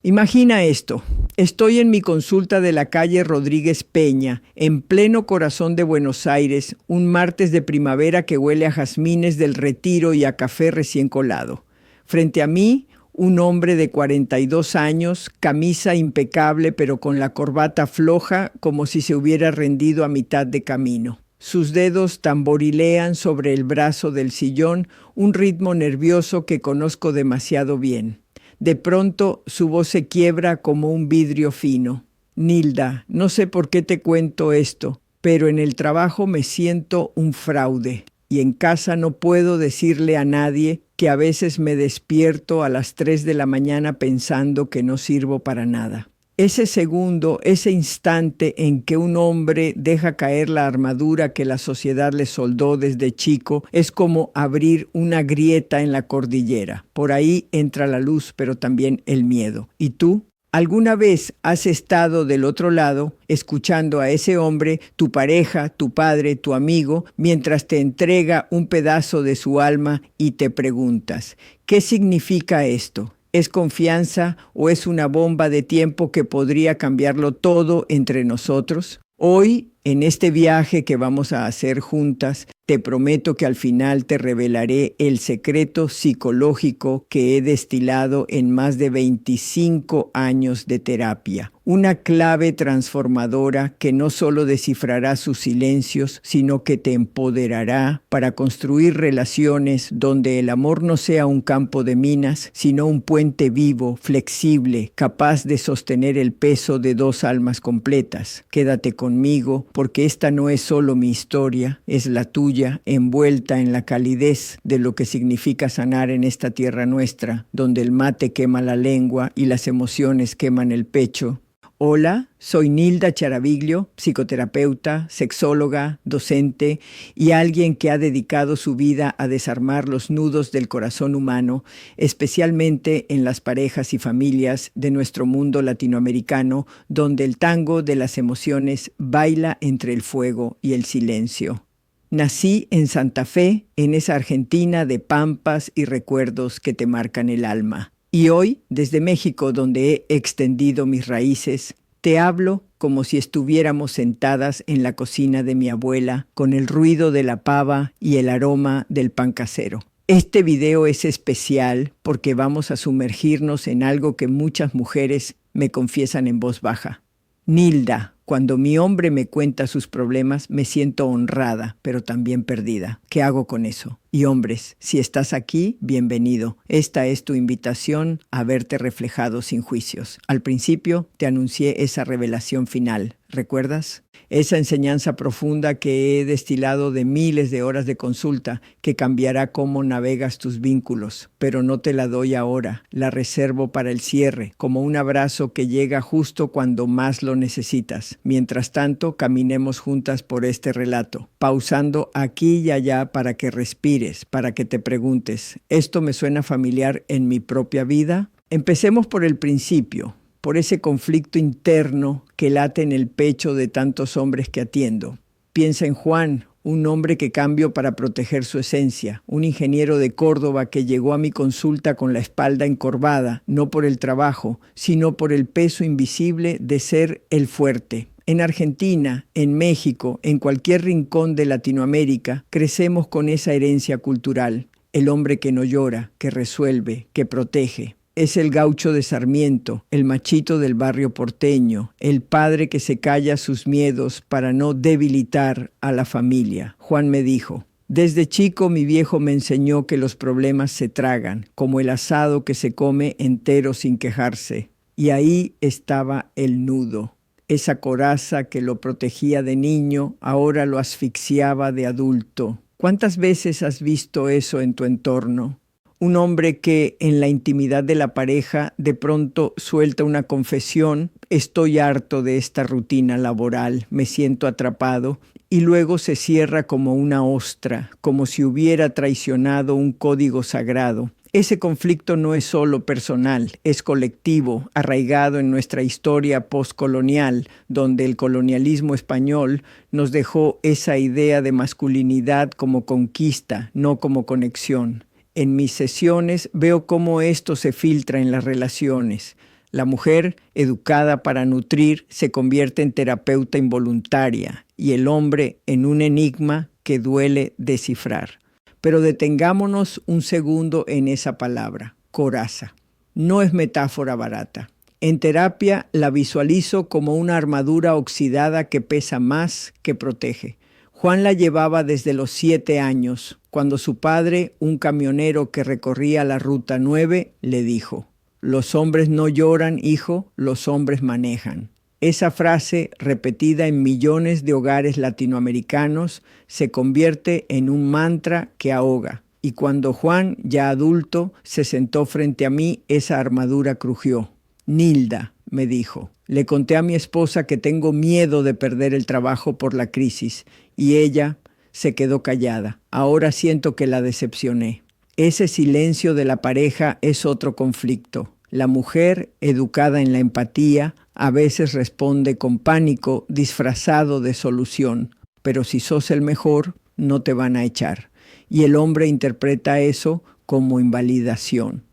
Imagina esto. Estoy en mi consulta de la calle Rodríguez Peña, en pleno corazón de Buenos Aires, un martes de primavera que huele a jazmines del Retiro y a café recién colado. Frente a mí, un hombre de 42 años, camisa impecable pero con la corbata floja como si se hubiera rendido a mitad de camino. Sus dedos tamborilean sobre el brazo del sillón, un ritmo nervioso que conozco demasiado bien. De pronto su voz se quiebra como un vidrio fino. Nilda, no sé por qué te cuento esto, pero en el trabajo me siento un fraude y en casa no puedo decirle a nadie que a veces me despierto a las 3 de la mañana pensando que no sirvo para nada. Ese segundo, ese instante en que un hombre deja caer la armadura que la sociedad le soldó desde chico, es como abrir una grieta en la cordillera. Por ahí entra la luz, pero también el miedo. ¿Y tú? ¿Alguna vez has estado del otro lado, escuchando a ese hombre, tu pareja, tu padre, tu amigo, mientras te entrega un pedazo de su alma y te preguntas, ¿qué significa esto? ¿Es confianza o es una bomba de tiempo que podría cambiarlo todo entre nosotros? Hoy, en este viaje que vamos a hacer juntas, te prometo que al final te revelaré el secreto psicológico que he destilado en más de 25 años de terapia. Una clave transformadora que no solo descifrará sus silencios, sino que te empoderará para construir relaciones donde el amor no sea un campo de minas, sino un puente vivo, flexible, capaz de sostener el peso de dos almas completas. Quédate conmigo, porque esta no es solo mi historia, es la tuya, envuelta en la calidez de lo que significa sanar en esta tierra nuestra, donde el mate quema la lengua y las emociones queman el pecho. Hola, soy Nilda Charaviglio, psicoterapeuta, sexóloga, docente y alguien que ha dedicado su vida a desarmar los nudos del corazón humano, especialmente en las parejas y familias de nuestro mundo latinoamericano, donde el tango de las emociones baila entre el fuego y el silencio. Nací en Santa Fe, en esa Argentina de pampas y recuerdos que te marcan el alma. Y hoy, desde México, donde he extendido mis raíces, te hablo como si estuviéramos sentadas en la cocina de mi abuela, con el ruido de la pava y el aroma del pan casero. Este video es especial porque vamos a sumergirnos en algo que muchas mujeres me confiesan en voz baja. Nilda, cuando mi hombre me cuenta sus problemas, me siento honrada, pero también perdida. ¿Qué hago con eso? Y hombres, si estás aquí, bienvenido. Esta es tu invitación a verte reflejado sin juicios. Al principio te anuncié esa revelación final. ¿Recuerdas? Esa enseñanza profunda que he destilado de miles de horas de consulta, que cambiará cómo navegas tus vínculos. Pero no te la doy ahora, la reservo para el cierre, como un abrazo que llega justo cuando más lo necesitas. Mientras tanto, caminemos juntas por este relato, pausando aquí y allá para que respires, para que te preguntes, ¿esto me suena familiar en mi propia vida? Empecemos por el principio, por ese conflicto interno que late en el pecho de tantos hombres que atiendo. Piensa en Juan, un hombre que cambio para proteger su esencia, un ingeniero de Córdoba que llegó a mi consulta con la espalda encorvada, no por el trabajo, sino por el peso invisible de ser el fuerte. En Argentina, en México, en cualquier rincón de Latinoamérica, crecemos con esa herencia cultural. El hombre que no llora, que resuelve, que protege. Es el gaucho de Sarmiento, el machito del barrio porteño, el padre que se calla sus miedos para no debilitar a la familia. Juan me dijo, desde chico mi viejo me enseñó que los problemas se tragan, como el asado que se come entero sin quejarse. Y ahí estaba el nudo. Esa coraza que lo protegía de niño, ahora lo asfixiaba de adulto. ¿Cuántas veces has visto eso en tu entorno? Un hombre que en la intimidad de la pareja de pronto suelta una confesión, estoy harto de esta rutina laboral, me siento atrapado, y luego se cierra como una ostra, como si hubiera traicionado un código sagrado. Ese conflicto no es solo personal, es colectivo, arraigado en nuestra historia postcolonial, donde el colonialismo español nos dejó esa idea de masculinidad como conquista, no como conexión. En mis sesiones veo cómo esto se filtra en las relaciones. La mujer, educada para nutrir, se convierte en terapeuta involuntaria y el hombre en un enigma que duele descifrar. Pero detengámonos un segundo en esa palabra, coraza. No es metáfora barata. En terapia la visualizo como una armadura oxidada que pesa más que protege. Juan la llevaba desde los 7 años, cuando su padre, un camionero que recorría la Ruta 9, le dijo: «Los hombres no lloran, hijo, los hombres manejan». Esa frase, repetida en millones de hogares latinoamericanos, se convierte en un mantra que ahoga. Y cuando Juan, ya adulto, se sentó frente a mí, esa armadura crujió. «Nilda», me dijo, «le conté a mi esposa que tengo miedo de perder el trabajo por la crisis, y ella se quedó callada. Ahora siento que la decepcioné». Ese silencio de la pareja es otro conflicto. La mujer, educada en la empatía, a veces responde con pánico disfrazado de solución. Pero si sos el mejor, no te van a echar. Y el hombre interpreta eso como invalidación.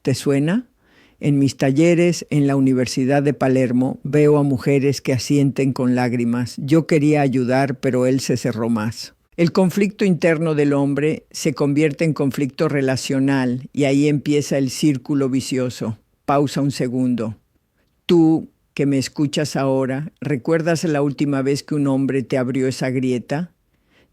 ¿Te suena? En mis talleres en la Universidad de Palermo veo a mujeres que asienten con lágrimas. Yo quería ayudar, pero él se cerró más. El conflicto interno del hombre se convierte en conflicto relacional y ahí empieza el círculo vicioso. Pausa un segundo. Tú, que me escuchas ahora, ¿recuerdas la última vez que un hombre te abrió esa grieta?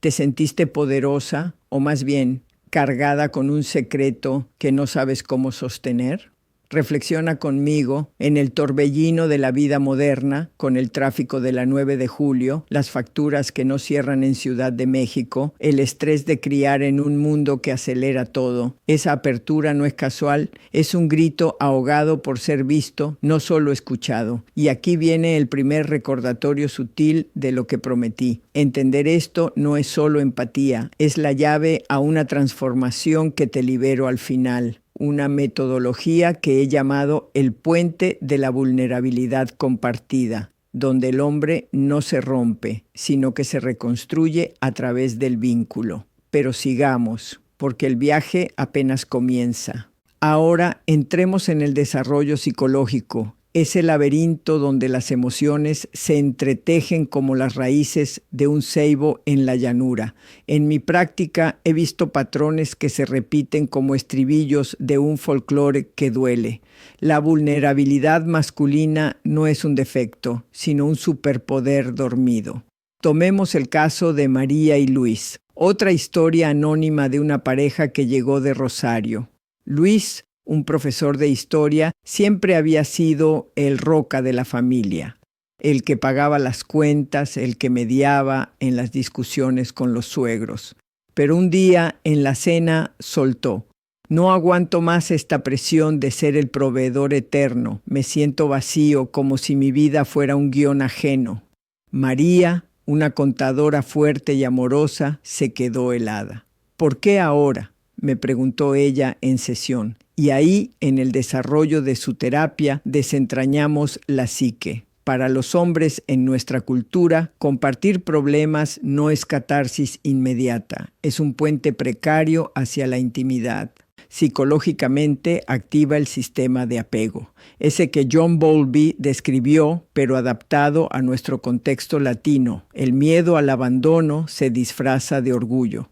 ¿Te sentiste poderosa o más bien cargada con un secreto que no sabes cómo sostener? Reflexiona conmigo en el torbellino de la vida moderna, con el tráfico de la 9 de julio, las facturas que no cierran en Ciudad de México, el estrés de criar en un mundo que acelera todo. Esa apertura no es casual, es un grito ahogado por ser visto, no solo escuchado. Y aquí viene el primer recordatorio sutil de lo que prometí. Entender esto no es solo empatía, es la llave a una transformación que te libero al final. Una metodología que he llamado el puente de la vulnerabilidad compartida, donde el hombre no se rompe, sino que se reconstruye a través del vínculo. Pero sigamos, porque el viaje apenas comienza. Ahora entremos en el desarrollo psicológico, ese laberinto donde las emociones se entretejen como las raíces de un ceibo en la llanura. En mi práctica he visto patrones que se repiten como estribillos de un folclore que duele. La vulnerabilidad masculina no es un defecto, sino un superpoder dormido. Tomemos el caso de María y Luis, otra historia anónima de una pareja que llegó de Rosario. Luis, un profesor de historia, siempre había sido el roca de la familia, el que pagaba las cuentas, el que mediaba en las discusiones con los suegros. Pero un día en la cena soltó: «No aguanto más esta presión de ser el proveedor eterno, me siento vacío como si mi vida fuera un guión ajeno». María, una contadora fuerte y amorosa, se quedó helada. «¿Por qué ahora?», me preguntó ella en sesión. Y ahí, en el desarrollo de su terapia, desentrañamos la psique. Para los hombres en nuestra cultura, compartir problemas no es catarsis inmediata, es un puente precario hacia la intimidad. Psicológicamente activa el sistema de apego, ese que John Bowlby describió, pero adaptado a nuestro contexto latino. El miedo al abandono se disfraza de orgullo.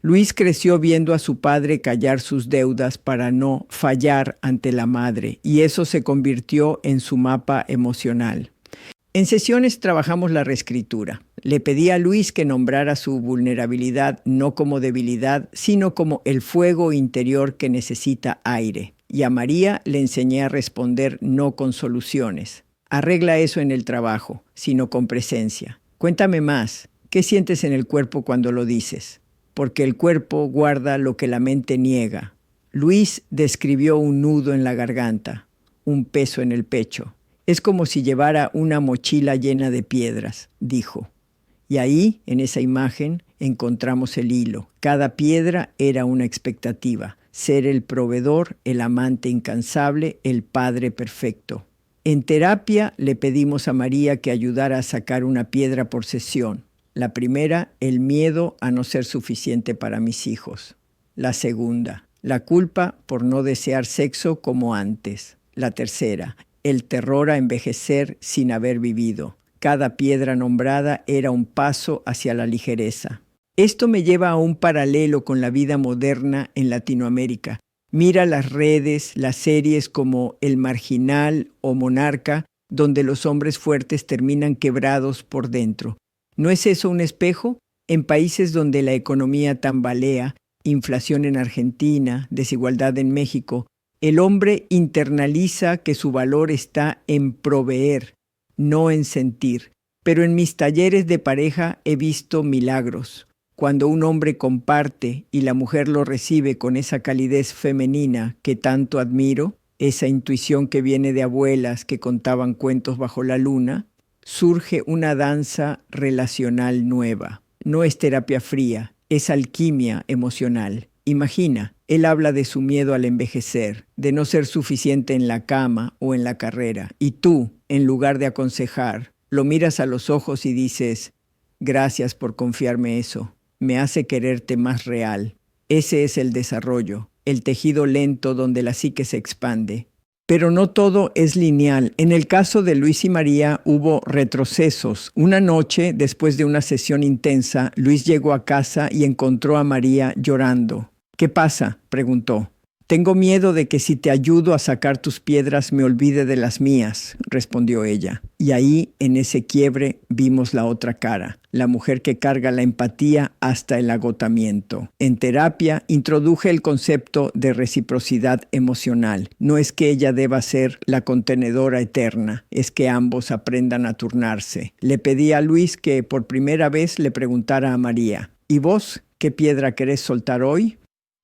Luis creció viendo a su padre callar sus deudas para no fallar ante la madre, y eso se convirtió en su mapa emocional. En sesiones trabajamos la reescritura. Le pedí a Luis que nombrara su vulnerabilidad no como debilidad, sino como el fuego interior que necesita aire. Y a María le enseñé a responder no con soluciones. Arregla eso en el trabajo, sino con presencia. Cuéntame más. ¿Qué sientes en el cuerpo cuando lo dices? Porque el cuerpo guarda lo que la mente niega. Luis describió un nudo en la garganta, un peso en el pecho. Es como si llevara una mochila llena de piedras, dijo. Y ahí, en esa imagen, encontramos el hilo. Cada piedra era una expectativa. Ser el proveedor, el amante incansable, el padre perfecto. En terapia le pedimos a María que ayudara a sacar una piedra por sesión. La primera, el miedo a no ser suficiente para mis hijos. La segunda, la culpa por no desear sexo como antes. La tercera, el terror a envejecer sin haber vivido. Cada piedra nombrada era un paso hacia la ligereza. Esto me lleva a un paralelo con la vida moderna en Latinoamérica. Mira las redes, las series como El Marginal o Monarca, donde los hombres fuertes terminan quebrados por dentro. ¿No es eso un espejo? En países donde la economía tambalea, inflación en Argentina, desigualdad en México, el hombre internaliza que su valor está en proveer, no en sentir. Pero en mis talleres de pareja he visto milagros. Cuando un hombre comparte y la mujer lo recibe con esa calidez femenina que tanto admiro, esa intuición que viene de abuelas que contaban cuentos bajo la luna, surge una danza relacional nueva. No es terapia fría, es alquimia emocional. Imagina, él habla de su miedo al envejecer, de no ser suficiente en la cama o en la carrera, y tú, en lugar de aconsejar, lo miras a los ojos y dices, gracias por confiarme eso, me hace quererte más real. Ese es el desarrollo, el tejido lento donde la psique se expande. Pero no todo es lineal. En el caso de Luis y María hubo retrocesos. Una noche, después de una sesión intensa, Luis llegó a casa y encontró a María llorando. ¿Qué pasa?, preguntó. Tengo miedo de que si te ayudo a sacar tus piedras me olvide de las mías, respondió ella. Y ahí, en ese quiebre, vimos la otra cara, la mujer que carga la empatía hasta el agotamiento. En terapia, introduje el concepto de reciprocidad emocional. No es que ella deba ser la contenedora eterna, es que ambos aprendan a turnarse. Le pedí a Luis que por primera vez le preguntara a María, ¿y vos qué piedra querés soltar hoy?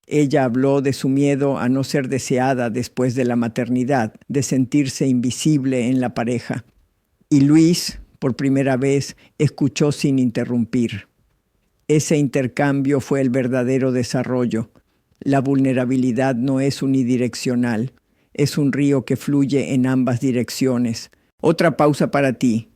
Ella habló de su miedo a no ser deseada después de la maternidad, de sentirse invisible en la pareja. Y Luis, por primera vez, escuchó sin interrumpir. Ese intercambio fue el verdadero desarrollo. La vulnerabilidad no es unidireccional, es un río que fluye en ambas direcciones. Otra pausa para ti.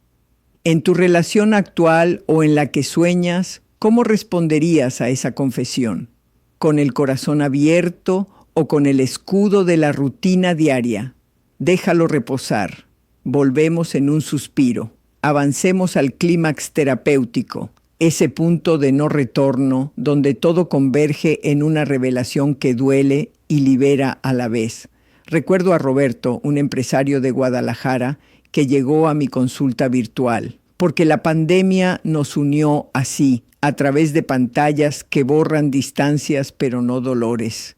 En tu relación actual o en la que sueñas, ¿cómo responderías a esa confesión? ¿Con el corazón abierto o con el escudo de la rutina diaria? Déjalo reposar. Volvemos en un suspiro. Avancemos al clímax terapéutico, ese punto de no retorno donde todo converge en una revelación que duele y libera a la vez. Recuerdo a Roberto, un empresario de Guadalajara, que llegó a mi consulta virtual, porque la pandemia nos unió así, a través de pantallas que borran distancias pero no dolores.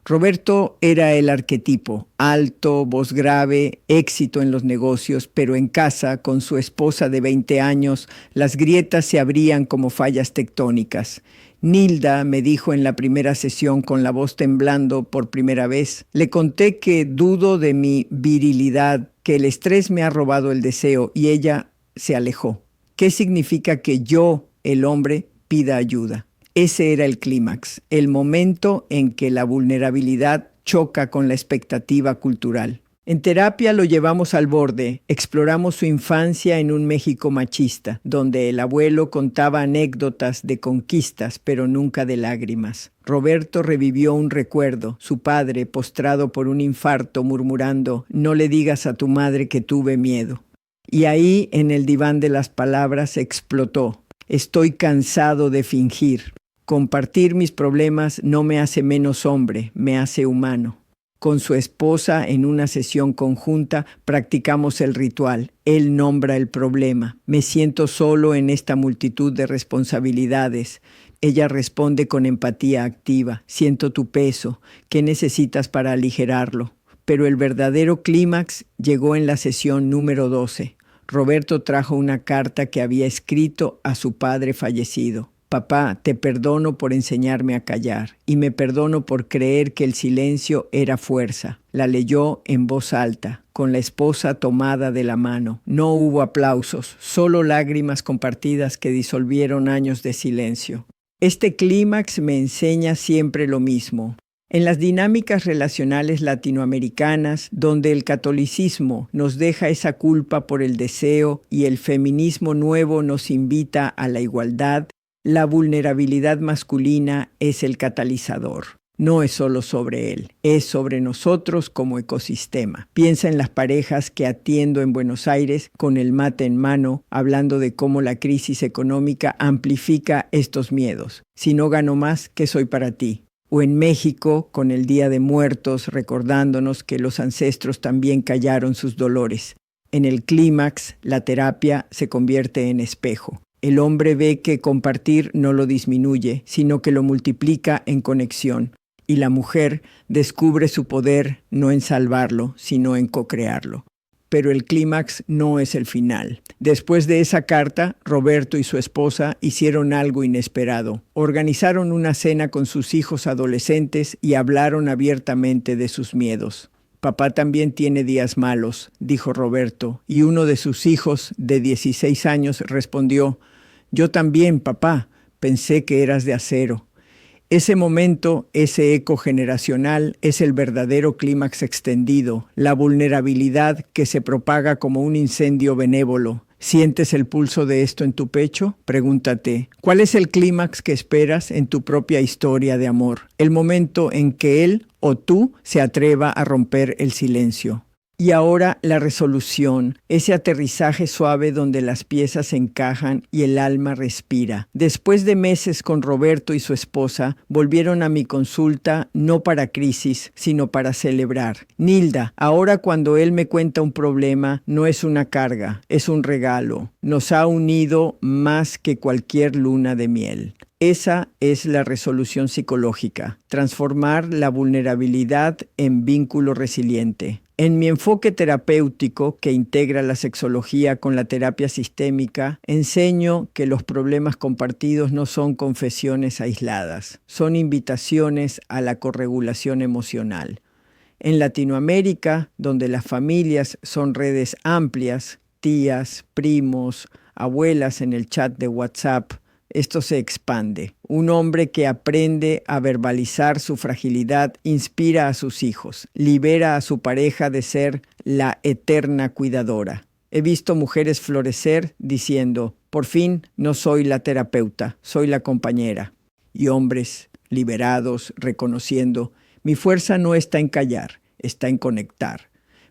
Roberto era el arquetipo, alto, voz grave, éxito en los negocios, pero en casa, con su esposa de 20 años, las grietas se abrían como fallas tectónicas. Nilda me dijo en la primera sesión con la voz temblando por primera vez. Le conté que dudo de mi virilidad, que el estrés me ha robado el deseo y ella se alejó. ¿Qué significa que yo, el hombre, pida ayuda? Ese era el clímax, el momento en que la vulnerabilidad choca con la expectativa cultural. En terapia lo llevamos al borde, exploramos su infancia en un México machista, donde el abuelo contaba anécdotas de conquistas, pero nunca de lágrimas. Roberto revivió un recuerdo, su padre postrado por un infarto murmurando, «No le digas a tu madre que tuve miedo». Y ahí, en el diván de las palabras, explotó. Estoy cansado de fingir. Compartir mis problemas no me hace menos hombre, me hace humano. Con su esposa, en una sesión conjunta, practicamos el ritual. Él nombra el problema. Me siento solo en esta multitud de responsabilidades. Ella responde con empatía activa. Siento tu peso. ¿Qué necesitas para aligerarlo? Pero el verdadero clímax llegó en la sesión número 12. Roberto trajo una carta que había escrito a su padre fallecido. Papá, te perdono por enseñarme a callar y me perdono por creer que el silencio era fuerza. La leyó en voz alta, con la esposa tomada de la mano. No hubo aplausos, solo lágrimas compartidas que disolvieron años de silencio. Este clímax me enseña siempre lo mismo. En las dinámicas relacionales latinoamericanas, donde el catolicismo nos deja esa culpa por el deseo y el feminismo nuevo nos invita a la igualdad, la vulnerabilidad masculina es el catalizador. no es solo sobre él, es sobre nosotros como ecosistema. Piensa en las parejas que atiendo en Buenos Aires con el mate en mano, hablando de cómo la crisis económica amplifica estos miedos. Si no gano más, ¿qué soy para ti? O en México, con el Día de Muertos, recordándonos que los ancestros también callaron sus dolores. En el clímax, la terapia se convierte en espejo. El hombre ve que compartir no lo disminuye, sino que lo multiplica en conexión. Y la mujer descubre su poder no en salvarlo, sino en co-crearlo. Pero el clímax no es el final. Después de esa carta, Roberto y su esposa hicieron algo inesperado. Organizaron una cena con sus hijos adolescentes y hablaron abiertamente de sus miedos. Papá también tiene días malos, dijo Roberto, y uno de sus hijos, de 16 años, respondió: yo también, papá, pensé que eras de acero. Ese momento, ese eco generacional, es el verdadero clímax extendido, la vulnerabilidad que se propaga como un incendio benévolo. ¿Sientes el pulso de esto en tu pecho? Pregúntate, ¿cuál es el clímax que esperas en tu propia historia de amor? El momento en que él o tú se atreva a romper el silencio. Y ahora la resolución, ese aterrizaje suave donde las piezas encajan y el alma respira. Después de meses con Roberto y su esposa, volvieron a mi consulta no para crisis, sino para celebrar. Nilda, ahora cuando él me cuenta un problema, no es una carga, es un regalo. Nos ha unido más que cualquier luna de miel. Esa es la resolución psicológica, transformar la vulnerabilidad en vínculo resiliente. En mi enfoque terapéutico, que integra la sexología con la terapia sistémica, enseño que los problemas compartidos no son confesiones aisladas, son invitaciones a la corregulación emocional. En Latinoamérica, donde las familias son redes amplias, tías, primos, abuelas en el chat de WhatsApp, esto se expande. Un hombre que aprende a verbalizar su fragilidad inspira a sus hijos, libera a su pareja de ser la eterna cuidadora. He visto mujeres florecer diciendo: por fin no soy la terapeuta, soy la compañera. Y hombres liberados reconociendo: mi fuerza no está en callar, está en conectar.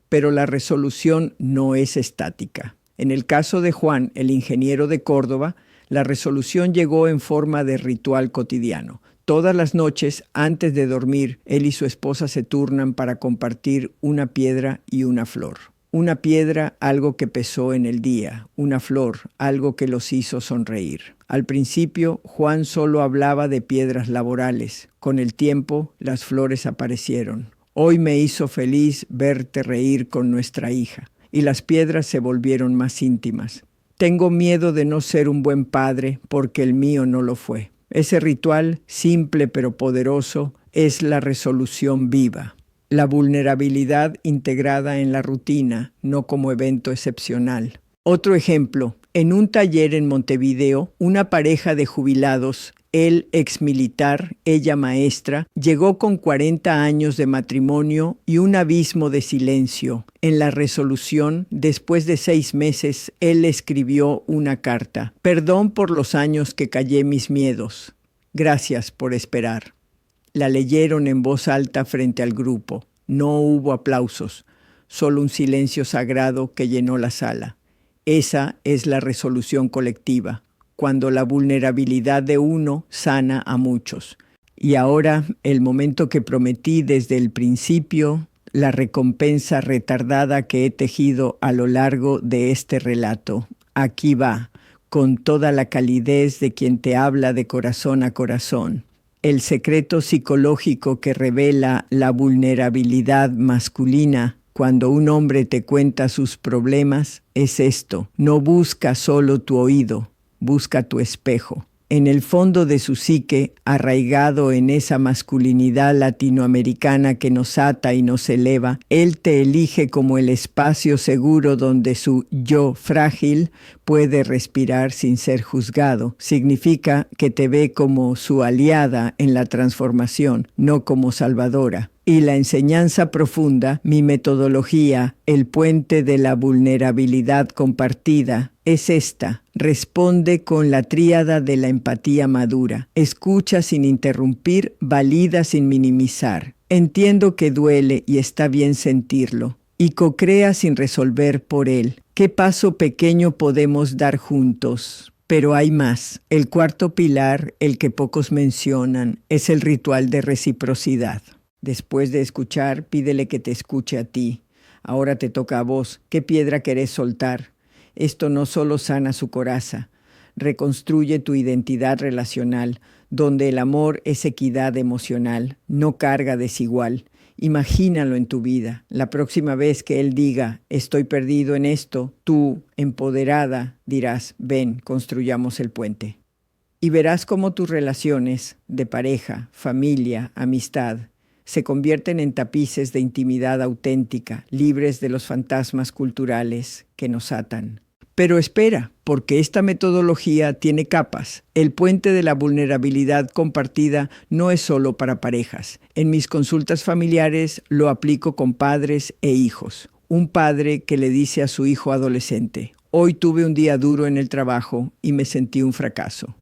Pero la resolución no es estática. En el caso de Juan, el ingeniero de Córdoba, la resolución llegó en forma de ritual cotidiano. Todas las noches, antes de dormir, él y su esposa se turnan para compartir una piedra y una flor. Una piedra, algo que pesó en el día; una flor, algo que los hizo sonreír. Al principio, Juan solo hablaba de piedras laborales. Con el tiempo, las flores aparecieron. Hoy me hizo feliz verte reír con nuestra hija. Y las piedras se volvieron más íntimas. Tengo miedo de no ser un buen padre porque el mío no lo fue. Ese ritual, simple pero poderoso, es la resolución viva. La vulnerabilidad integrada en la rutina, no como evento excepcional. Otro ejemplo, en un taller en Montevideo, una pareja de jubilados, él exmilitar, ella maestra, llegó con 40 años de matrimonio y un abismo de silencio. En la resolución, después de 6 meses, él escribió una carta. Perdón por los años que callé mis miedos. Gracias por esperar. La leyeron en voz alta frente al grupo. No hubo aplausos, solo un silencio sagrado que llenó la sala. Esa es la resolución colectiva, cuando la vulnerabilidad de uno sana a muchos. Y ahora, el momento que prometí desde el principio, la recompensa retardada que he tejido a lo largo de este relato. Aquí va, con toda la calidez de quien te habla de corazón a corazón. El secreto psicológico que revela la vulnerabilidad masculina cuando un hombre te cuenta sus problemas es esto: no busca solo tu oído, busca tu espejo. En el fondo de su psique, arraigado en esa masculinidad latinoamericana que nos ata y nos eleva, él te elige como el espacio seguro donde su yo frágil puede respirar sin ser juzgado. Significa que te ve como su aliada en la transformación, no como salvadora. Y la enseñanza profunda, mi metodología, el puente de la vulnerabilidad compartida, es esta. Responde con la tríada de la empatía madura. Escucha sin interrumpir, valida sin minimizar. Entiendo que duele y está bien sentirlo. Y cocrea sin resolver por él. ¿Qué paso pequeño podemos dar juntos? Pero hay más. El cuarto pilar, el que pocos mencionan, es el ritual de reciprocidad. Después de escuchar, pídele que te escuche a ti. Ahora te toca a vos. ¿Qué piedra querés soltar? Esto no solo sana su coraza, reconstruye tu identidad relacional, donde el amor es equidad emocional, no carga desigual. Imagínalo en tu vida. La próxima vez que él diga, estoy perdido en esto, tú, empoderada, dirás, ven, construyamos el puente. Y verás cómo tus relaciones de pareja, familia, amistad, se convierten en tapices de intimidad auténtica, libres de los fantasmas culturales que nos atan. Pero espera, porque esta metodología tiene capas. El puente de la vulnerabilidad compartida no es solo para parejas. En mis consultas familiares lo aplico con padres e hijos. Un padre que le dice a su hijo adolescente, hoy tuve un día duro en el trabajo y me sentí un fracaso.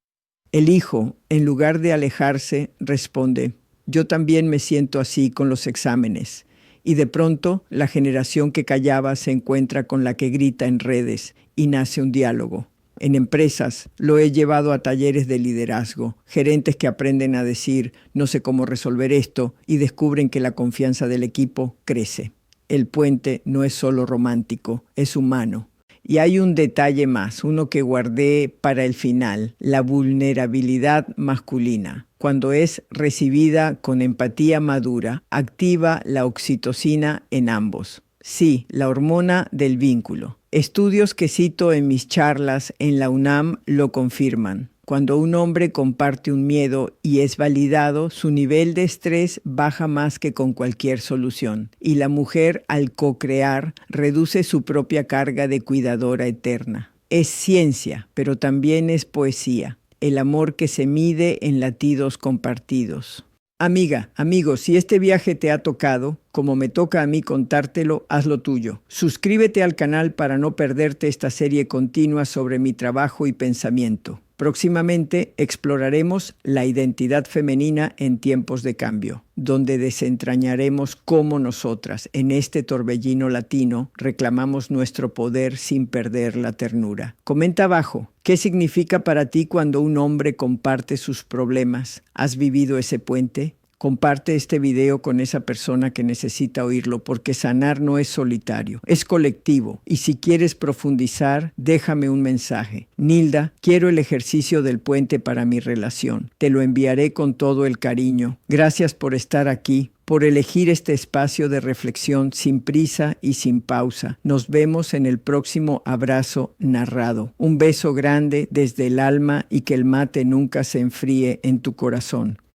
El hijo, en lugar de alejarse, responde, yo también me siento así con los exámenes. Y de pronto, la generación que callaba se encuentra con la que grita en redes y nace un diálogo. En empresas, lo he llevado a talleres de liderazgo, gerentes que aprenden a decir, no sé cómo resolver esto, y descubren que la confianza del equipo crece. El puente no es solo romántico, es humano. Y hay un detalle más, uno que guardé para el final, la vulnerabilidad masculina. Cuando es recibida con empatía madura, activa la oxitocina en ambos. Sí, la hormona del vínculo. Estudios que cito en mis charlas en la UNAM lo confirman. Cuando un hombre comparte un miedo y es validado, su nivel de estrés baja más que con cualquier solución. Y la mujer, al co-crear, reduce su propia carga de cuidadora eterna. Es ciencia, pero también es poesía. El amor que se mide en latidos compartidos. Amiga, amigo, si este viaje te ha tocado, como me toca a mí contártelo, hazlo tuyo. Suscríbete al canal para no perderte esta serie continua sobre mi trabajo y pensamiento. Próximamente exploraremos la identidad femenina en tiempos de cambio, donde desentrañaremos cómo nosotras, en este torbellino latino, reclamamos nuestro poder sin perder la ternura. Comenta abajo, ¿qué significa para ti cuando un hombre comparte sus problemas? ¿Has vivido ese puente? Comparte este video con esa persona que necesita oírlo, porque sanar no es solitario, es colectivo. Y si quieres profundizar, déjame un mensaje. Nilda, quiero el ejercicio del puente para mi relación. Te lo enviaré con todo el cariño. Gracias por estar aquí, por elegir este espacio de reflexión sin prisa y sin pausa. Nos vemos en el próximo abrazo narrado. Un beso grande desde el alma y que el mate nunca se enfríe en tu corazón.